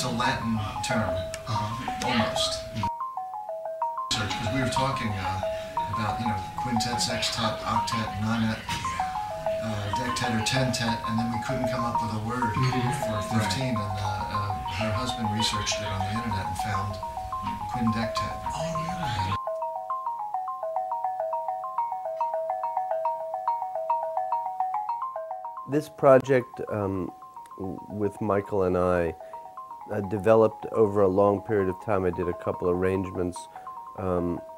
it's a Latin term, almost. Because we were talking about, quintet, sextet, octet, nonet, dectet or tentet, and then we couldn't come up with a word for 15, and her husband researched it on the internet and found quindectet. Oh, really? This project with Michael and I developed over a long period of time. I did a couple arrangements.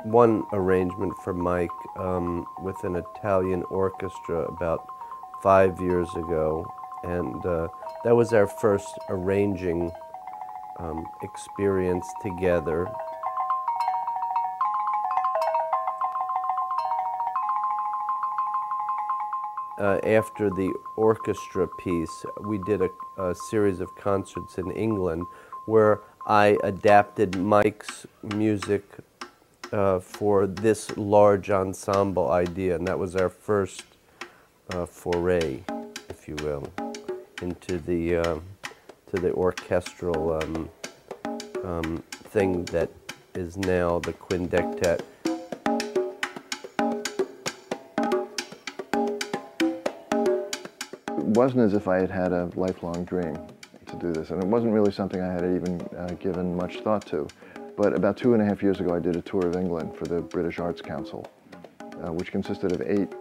One arrangement for Mike with an Italian orchestra about 5 years ago, and that was our first arranging experience together. After the orchestra piece, we did a series of concerts in England where I adapted Mike's music for this large ensemble idea, and that was our first foray, if you will, into the to the orchestral thing that is now the quindectet. It wasn't as if I had had a lifelong dream to do this, and it wasn't really something I had even given much thought to. But about 2.5 years ago, I did a tour of England for the British Arts Council, which consisted of 8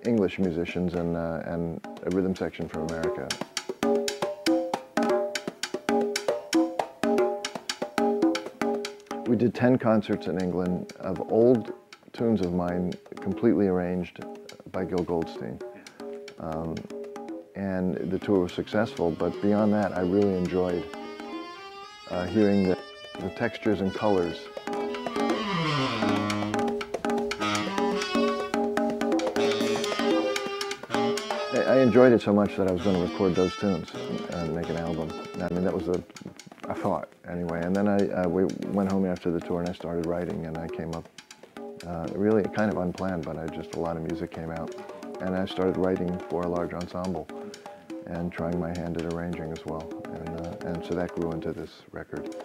English musicians and a rhythm section from America. We did 10 concerts in England of old tunes of mine, completely arranged by Gil Goldstein. And the tour was successful, but beyond that, I really enjoyed hearing the textures and colors. I enjoyed it so much that I was going to record those tunes and make an album. I mean, that was a thought, anyway. And then we went home after the tour and I started writing, and I came up really kind of unplanned, but a lot of music came out. And I started writing for a large ensemble and trying my hand at arranging as well. And so that grew into this record.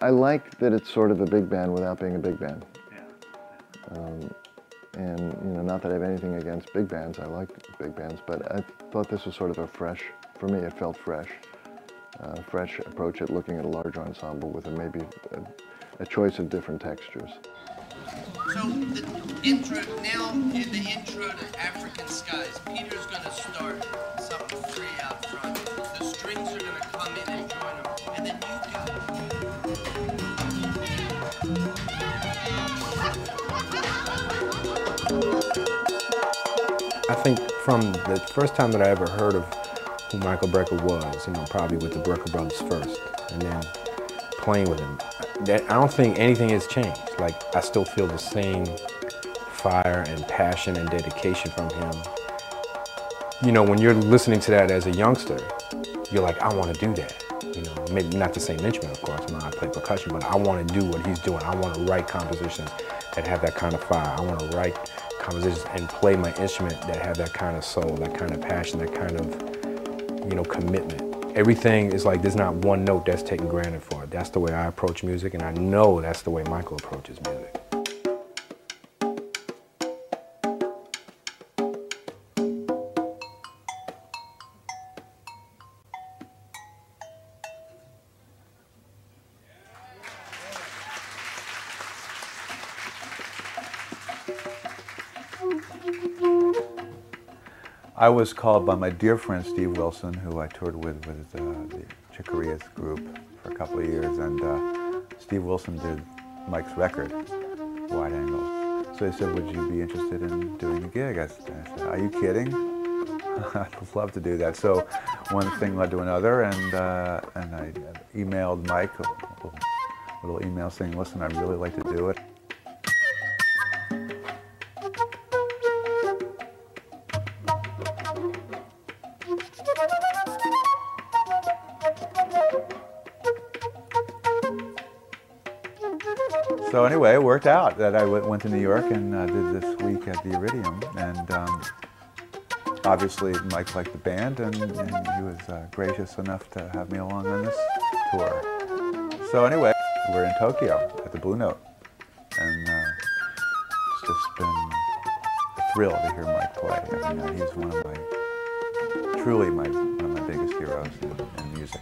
I like that it's sort of a big band without being a big band. And not that I have anything against big bands, I like big bands, but I thought this was sort of a fresh, for me it felt fresh, fresh approach at looking at a large ensemble with maybe a choice of different textures. So the intro to African Skies, Peter's going to start something free out front. The strings are going to come in and join them, and then you do. I think from the first time that I ever heard of who Michael Brecker was, probably with the Brecker brothers first, and then playing with him, I don't think anything has changed. Like, I still feel the same fire and passion and dedication from him. When you're listening to that as a youngster, you're like, I want to do that. Maybe not the same instrument, of course, I play percussion, but I want to do what he's doing. I want to write compositions that have that kind of fire. I want to write compositions and play my instrument that have that kind of soul, that kind of passion, that kind of, commitment. Everything is like, there's not one note that's taken granted for it. That's the way I approach music, and I know that's the way Michael approaches music. I was called by my dear friend Steve Wilson, who I toured with the Chicorea's group for a couple of years, and Steve Wilson did Mike's record, Wide Angle. So he said, would you be interested in doing a gig? I said, are you kidding? I'd love to do that. So one thing led to another, and I emailed Mike a little email saying, listen, I'd really like to do it. So anyway, it worked out that I went to New York and did this week at the Iridium, and obviously Mike liked the band, and he was gracious enough to have me along on this tour. So anyway, we're in Tokyo at the Blue Note, and it's just been a thrill to hear Mike play. I mean, he's truly one of my biggest heroes in music.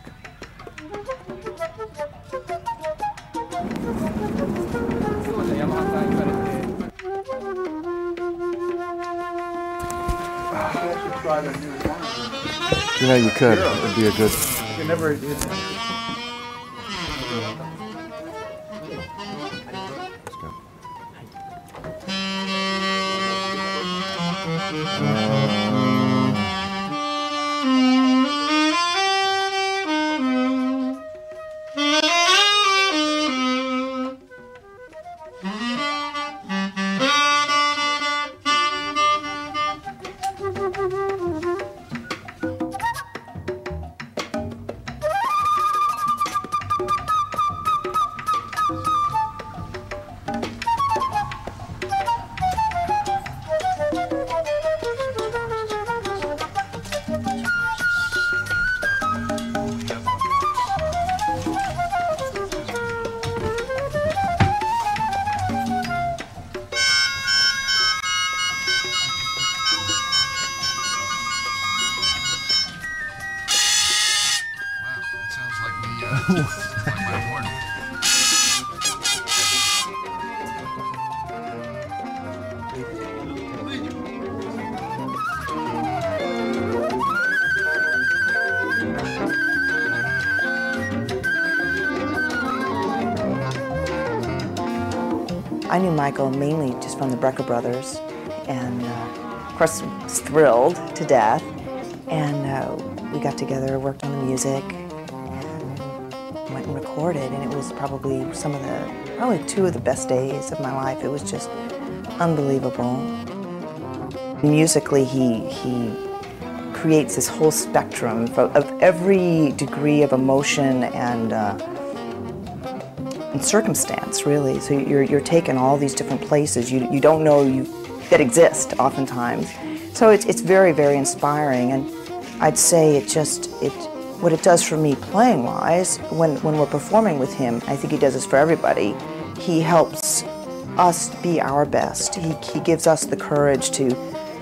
You know, you could. It'd be a good. You never did. That's I knew Michael mainly just from the Brecker brothers, and of course was thrilled to death. And we got together, worked on the music, and went and recorded. And it was probably probably two of the best days of my life. It was just unbelievable. Musically, he creates this whole spectrum of every degree of emotion and circumstance, really. So you're taken all these different places you don't know that exist oftentimes. So it's very, very inspiring, and I'd say what it does for me playing-wise, when we're performing with him, I think he does this for everybody, he helps us be our best. He gives us the courage to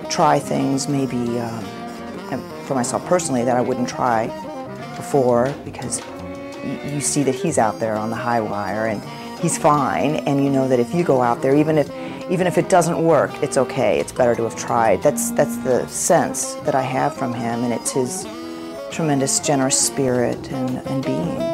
try things maybe, for myself personally, that I wouldn't try before, because you see that he's out there on the high wire and he's fine, and you know that if you go out there, even if it doesn't work, it's okay. It's better to have tried. That's the sense that I have from him, and it's his tremendous generous spirit and being.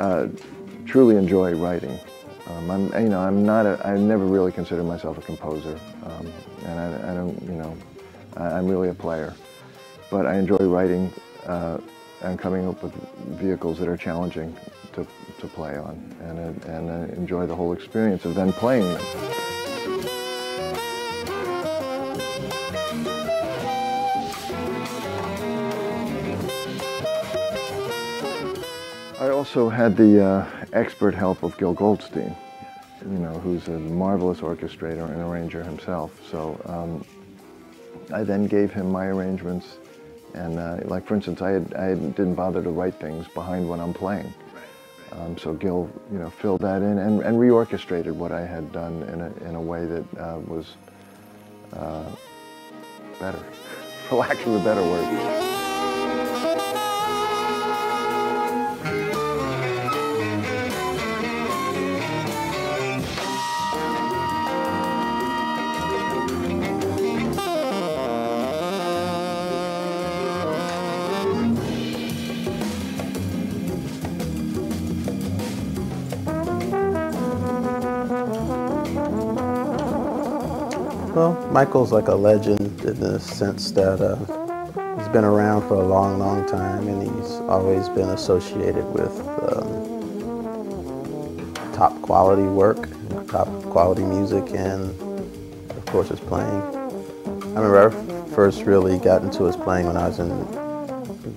I truly enjoy writing. I never really considered myself a composer, and I don't, I'm really a player. But I enjoy writing and coming up with vehicles that are challenging to play on, and I enjoy the whole experience of then playing them. I also had the expert help of Gil Goldstein, who's a marvelous orchestrator and arranger himself. So I then gave him my arrangements, and like for instance, I didn't bother to write things behind when I'm playing. So Gil, filled that in and reorchestrated what I had done in a way that was better, for lack of a better word. Well, Michael's like a legend in the sense that he's been around for a long, long time, and he's always been associated with top quality work, top quality music, and of course his playing. I remember I first really got into his playing when I was in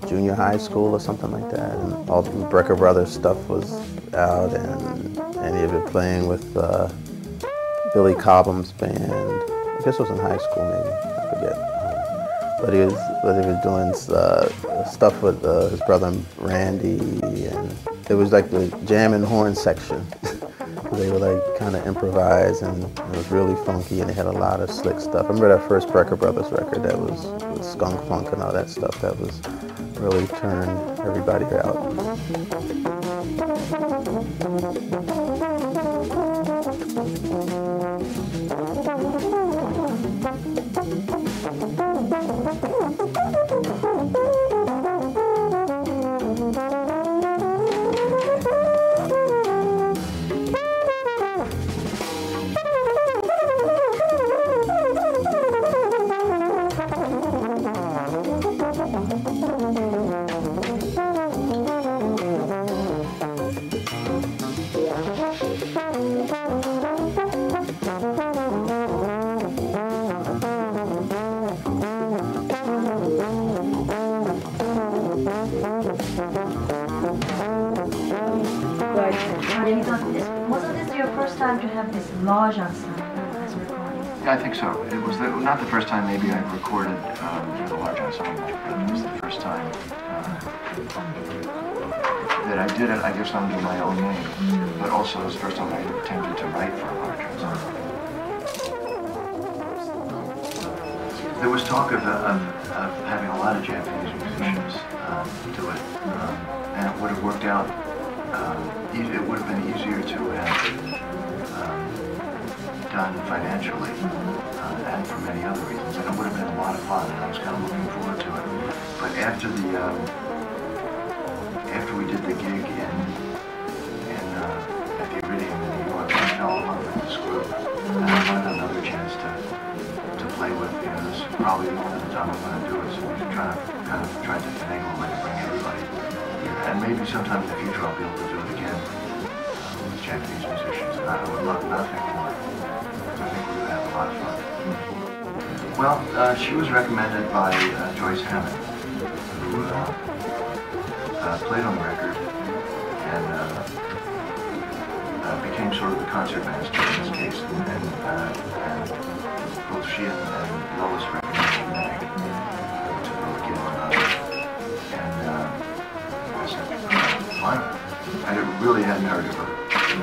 junior high school or something like that, and all the Brecker Brothers stuff was out, and he had been playing with Billy Cobham's band. I guess it was in high school, maybe, I forget. But he was doing stuff with his brother Randy, and it was like the jam and horn section. They would like kind of improvise, and it was really funky, and they had a lot of slick stuff. I remember that first Brecker Brothers record that was with skunk funk and all that stuff. That was really turned everybody out. Wasn't this your first time to have this large ensemble as recording? Yeah, I think so. It was not the first time maybe I've recorded the large ensemble, but it was the first time that I did it, I guess, under my own name, but also it was the first time I attempted to write for a large ensemble. There was talk of having a lot of Japanese musicians do it, and it would have worked out. It would have been easier to have done financially and for many other reasons, and it would have been a lot of fun, and I was kind of looking forward to it. But after we did the gig at the Iridium in New York, I fell in love with this group, and I wanted another chance to play with. This is probably the only time I'm going to do it, so we kind of tried to finagle a way to bring everybody here, and maybe sometime in the future I'll be able to do it again with Japanese musicians, and I would love nothing more, because I think we would have a lot of fun. Well, she was recommended by Joyce Hammond, who played on the record and became sort of the concert master in this case, and both she and Lois recommended Meg to both Gil and others. And I said, fine. I really hadn't heard of her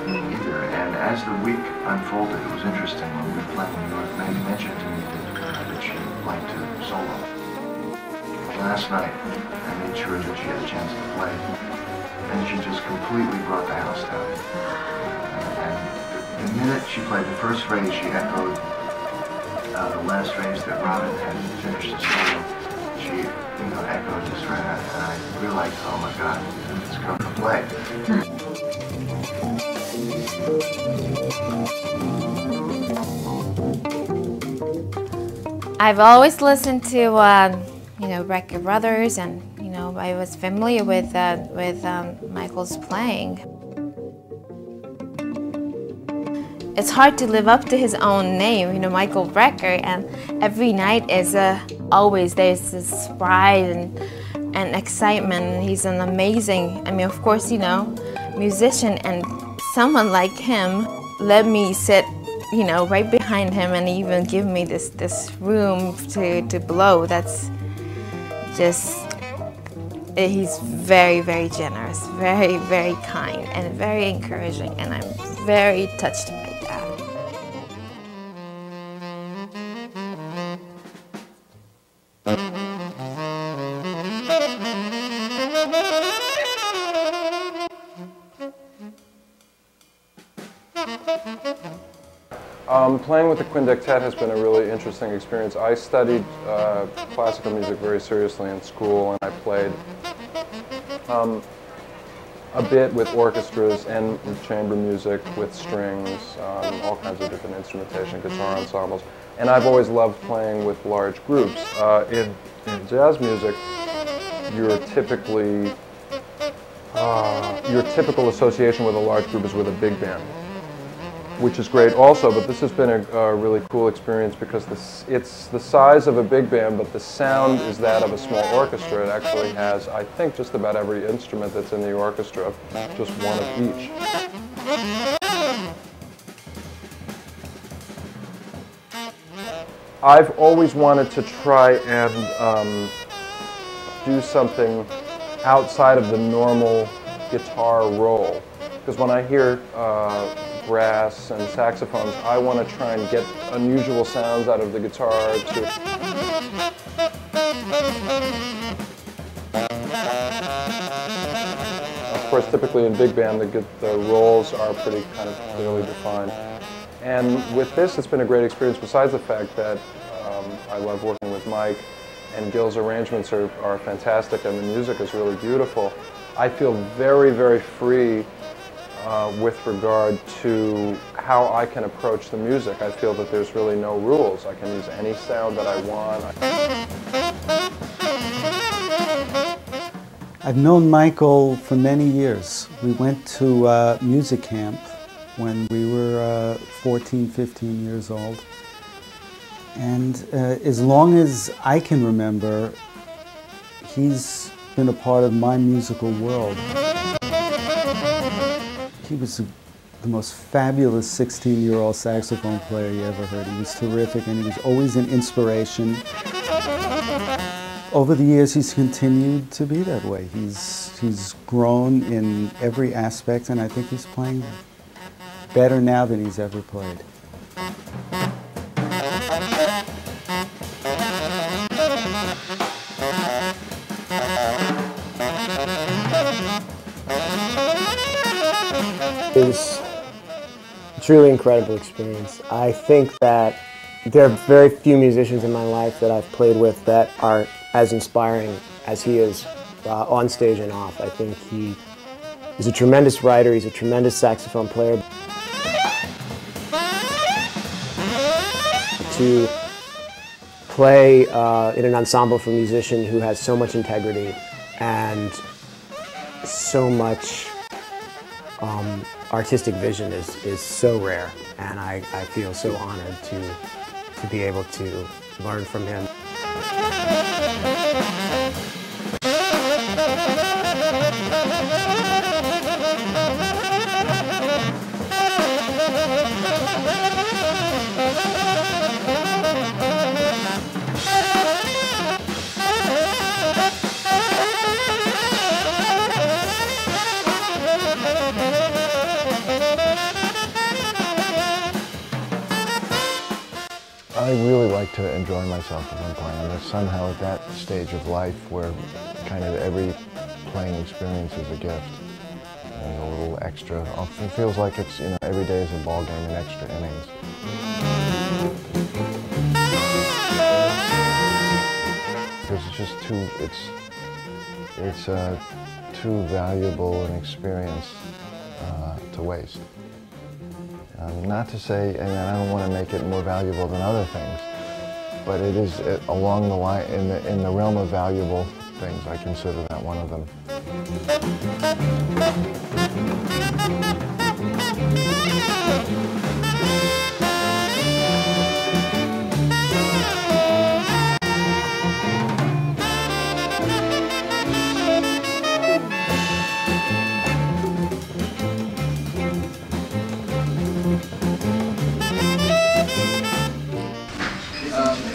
either. And as the week unfolded, it was interesting. When we were playing in New York, Meg mentioned to me that she liked to solo. Last night, I made sure that she had a chance to play, and she just completely brought the house down. And the minute she played the first phrase, she echoed the last phrase that Robin had finished the solo. She, echoed this right out, and I realized, oh my God, this girl can play. I've always listened to, Brecker Brothers, and I was familiar with Michael's playing. It's hard to live up to his own name, Michael Brecker, and every night is always there's this pride and excitement. And he's an amazing, of course, musician, and someone like him let me sit, right behind him, and even give me this room to blow. That's just, he's very, very generous, very, very kind, and very encouraging, and I'm very touched by that. Playing with the quintet has been a really interesting experience. I studied classical music very seriously in school, and I played a bit with orchestras and with chamber music, with strings, all kinds of different instrumentation, guitar ensembles. And I've always loved playing with large groups. In jazz music, your typical association with a large group is with a big band, which is great also, but this has been a really cool experience because it's the size of a big band, but the sound is that of a small orchestra. It actually has, I think, just about every instrument that's in the orchestra, just one of each. I've always wanted to try and do something outside of the normal guitar role, because when I hear brass and saxophones, I want to try and get unusual sounds out of the guitar too. Of course, typically in big band, the roles are pretty kind of clearly defined. And with this, it's been a great experience, besides the fact that I love working with Mike, and Gil's arrangements are fantastic, and the music is really beautiful. I feel very, very free with regard to how I can approach the music. I feel that there's really no rules. I can use any sound that I want. I've known Michael for many years. We went to music camp when we were 14, 15 years old. And as long as I can remember, he's been a part of my musical world. He was the most fabulous 16-year-old saxophone player you ever heard. He was terrific, and he was always an inspiration. Over the years, he's continued to be that way. He's grown in every aspect, and I think he's playing better now than he's ever played. It was a truly incredible experience. I think that there are very few musicians in my life that I've played with that are as inspiring as he is on stage and off. I think he is a tremendous writer, he's a tremendous saxophone player. To play in an ensemble for a musician who has so much integrity and so much artistic vision is so rare, and I feel so honored to be able to learn from him. I really like to enjoy myself as I'm playing. I'm somehow at that stage of life where kind of every playing experience is a gift. And a little extra. It feels like it's, every day is a ball game in extra innings. Because it's just too valuable an experience to waste. Not to say, and I don't want to make it more valuable than other things, but it is along the line, in the realm of valuable things. I consider that one of them.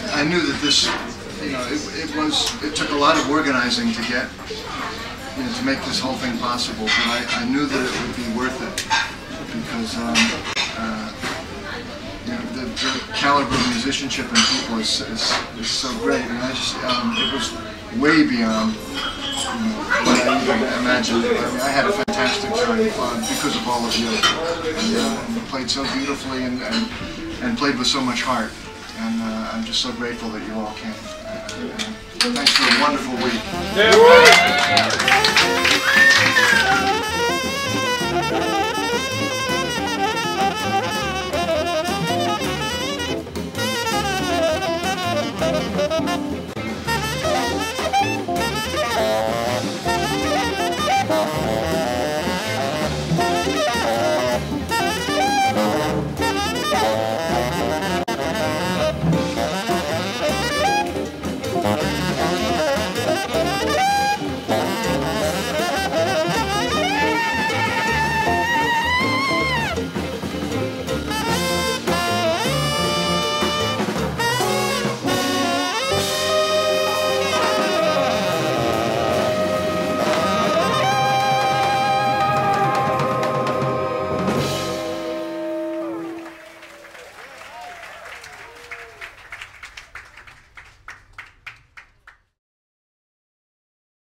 I knew that this, it took a lot of organizing to get, to make this whole thing possible, but I knew that it would be worth it, because the caliber of musicianship and people is so great, and it was way beyond what I even imagined. I mean, I had a fantastic time because of all of you, and played so beautifully and played with so much heart. And I'm just so grateful that you all came. Thanks for a wonderful week.